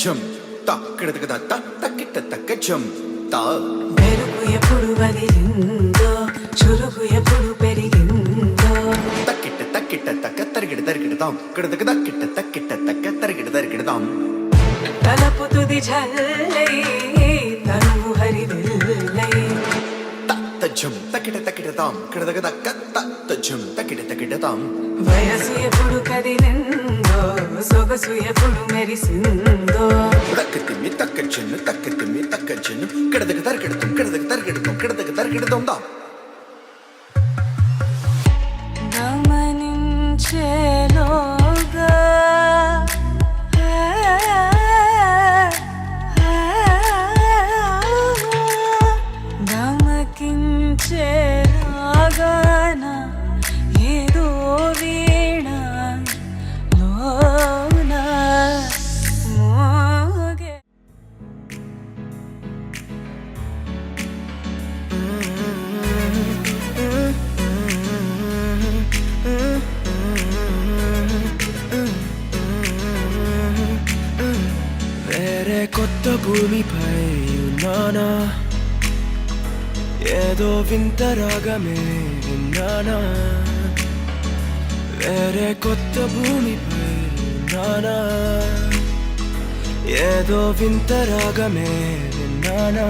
జం తక్కిడతక తక్కిట తక్క జం తా మెరుపు ఎప్పుడు వదిలిందో చురుకు ఎప్పుడు పెరిగిందో తక్కిట తక్క తరిగిడతాం కిడతక తక్కిట తక్క తరిగిడతాం తలపు తుది జల్లై తనువు హరివిల్లై తజ్జం తక్కిడతాం కిడతక తజ్జం తక్కిడతాం వయసు ఎప్పుడు కదిలిందో సొగసు ఎప్పుడు మెరిసిందో తక్కతిమ్మి తక్కచ్చెన్ను కిడతక తరిగిడతాం దా గమనించేలోగా గమకించేలాగాన ఏదో వీణ లోన మోగే వేరే కొత్త భూమిపై ఉన్నానా ఏదో వింత రాగమే విన్నానా వేరే కొత్త భూమిపై ఉన్నానా ఏదో వింత రాగమే విన్నానా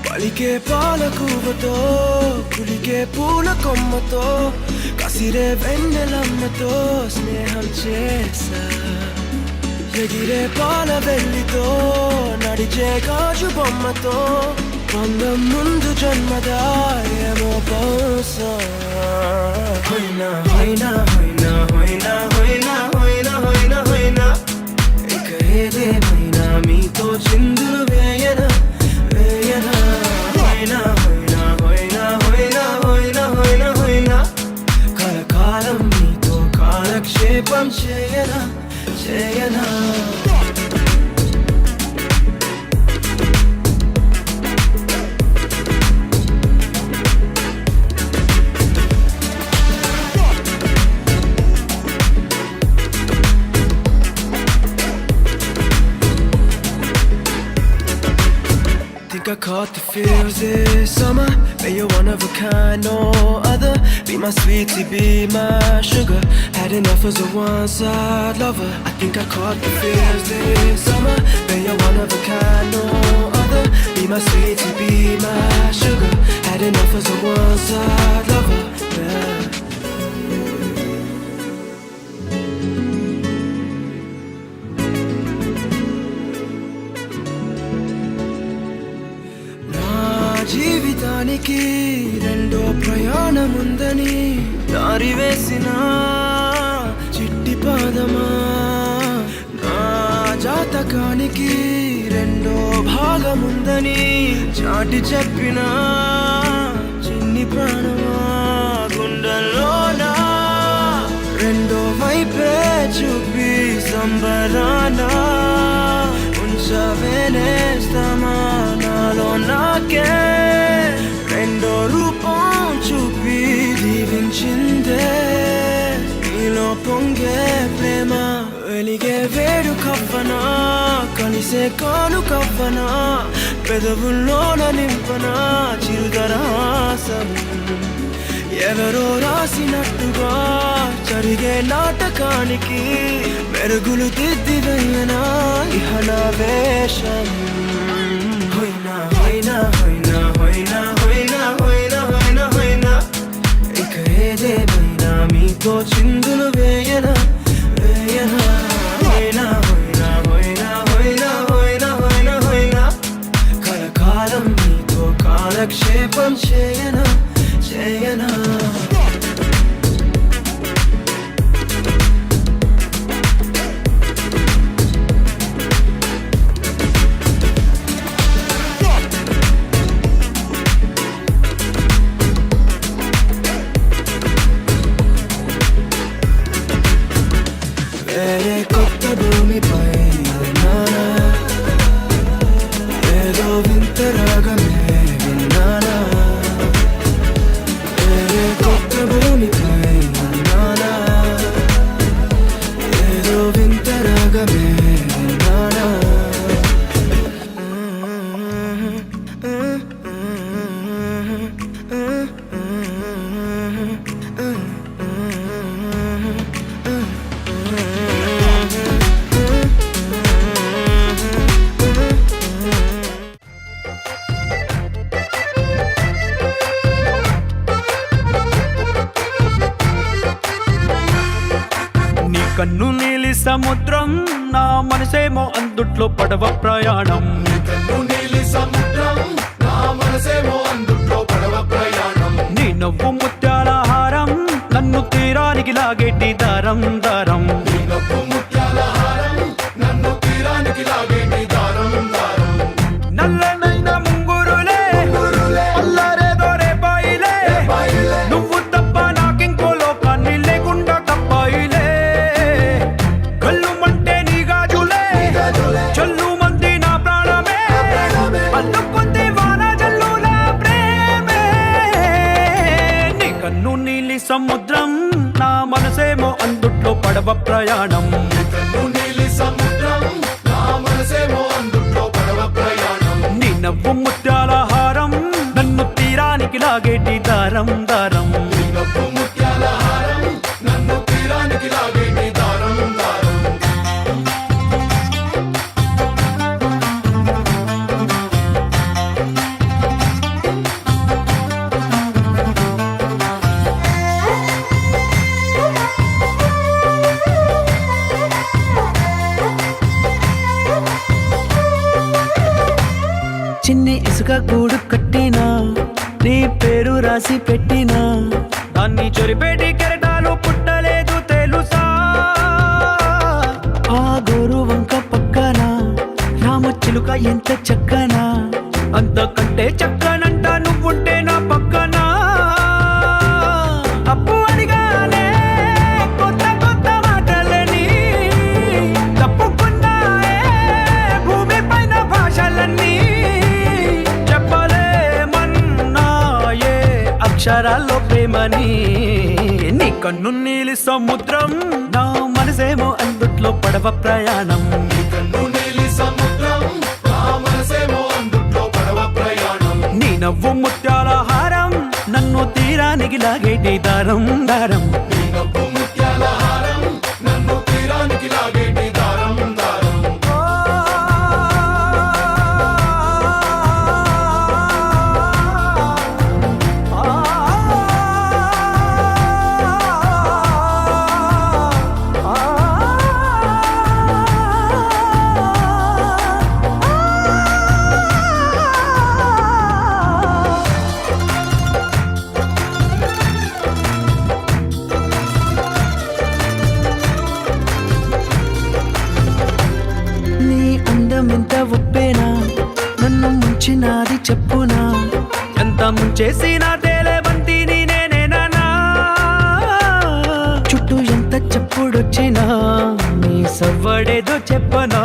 పలికే పాలకూవతో కులికే పూల కొమ్మతో కసిరే వెన్నెలమ్మతో స్నేహం చేసా ఎగిరే పాల వెల్లితో నడిచే గాజు బొమ్మతో అందం ముందు జన్మదా ఏమో బహుశా హోయినా హోయినా హోయినా హోయినా హోయినా హోయినా హోయినా హోయినా ఇక ఏదేమైనా మీతో చిందులు వేయనా వేయనా హోయినా హోయినా హోయినా హోయినా హోయినా హోయినా హోయినా కలకాలం మీతో కాలక్షేపం చేయనా చేయనా I caught the feels this summer. Man, you're one of a kind, no other. Be my sweetie, be my sugar. Had enough as a one-side lover. I think I caught the feels this summer. Man, you're one of a kind, no other. Be my sweetie, be my sugar. Had enough as a one-side lover. Yeah. జాతకానికి రెండో ప్రయాణముందని దారి వేసిన చిట్టి పాదమా నా జాతకానికి రెండో భాగముందని చాటి చెప్పిన చిన్ని ప్రాణమా గుండెల్లోనా రెండో వైపే చూపి సంబరానా ఉంచవేనేస్తామా నాలో నాకే రెండో రూపం చూపి దీవించిందే నీలో పొంగే ప్రేమ వెలిగే వేడు కవ్వనా కలిసే కాను కవ్వనా పెదవుల్లోన నింపనా చిరుదరాసం ఎవరో రాసినట్టుగా జరిగే నాటకానికి మెరుగులు దిద్దివయ్యనా ఇహన వేషం హోయినా హోయినా హోయినా హోయినా హోయినా హోయినా హోయినా హోయినా ఇక ఏదేమైనా మీతో చిందులు వేయనా వేయనా హోయినా హోయినా హోయినా హోయినా హోయినా హోయినా హోయినా కలకాలం మీతో కాలక్షేపం చేయనా చేయనా వేరే కొత్త భూమిపై నానా ఏదో వింత రాగమే విన్నానా వేరే కొత్త భూమిపై నానా ఏదో వింత రాగమే విన్నానా నీ కన్ను నీలి సముద్రం నా మనసేమో అందుట్లో పడవ ప్రయాణం నీ నవ్వు ముత్యాల హారం నన్ను తీరానికి లాగేటి దారం దారం నల్లనైన ముంగురులే అల్లారేదో రేపాయిలే నువ్వు తప్ప నాకింకో లోకాన్ని లేకుండా తప్పాయిలే కళ్ళుమంటే నీ గాజులే చల్లు మంది నా ప్రాణమే అల్లుకుంది వాన జల్లుల ప్రేమే నీ కన్ను నీలి సముద్రం నా మనసేమో అందుట్లో పడవ ప్రయాణం నీ నవ్వు ముత్యాల హారం నన్ను తీరానికి లాగేటి దారం దారం చిన్ని ఇసుక గూడు కట్టినా నీ పేరు రాసి పెట్టినా దాన్ని చొరిపేటి కెరటాలు పుట్టలేదు తెలుసా ఆ గోరు వంక పక్కన రామచిలుక ఎంత చక్కనా అంతకంటే చక్కనంట నువ్వుంటే నా పక్కన అప్పు అడిగానే కొత్త కొత్త మాటలని తప్పుకున్నాయే భూమి పైన భాషలన్నీ చెప్పలేమన్నాయే అక్షరాల్లో ప్రేమని నీ కన్ను నీలి సముద్రం నా మనసేమో అందుట్లో పడవ ప్రయాణం నీ నవ్వు ముత్యాల హారం నన్ను తీరానికి లాగేటి దారం దారం చేసిన తేలేబంతిని నేనేనా చుట్టూ ఎంత చెప్పుడొచ్చినా నీ సవ్వడేదో చెప్పనా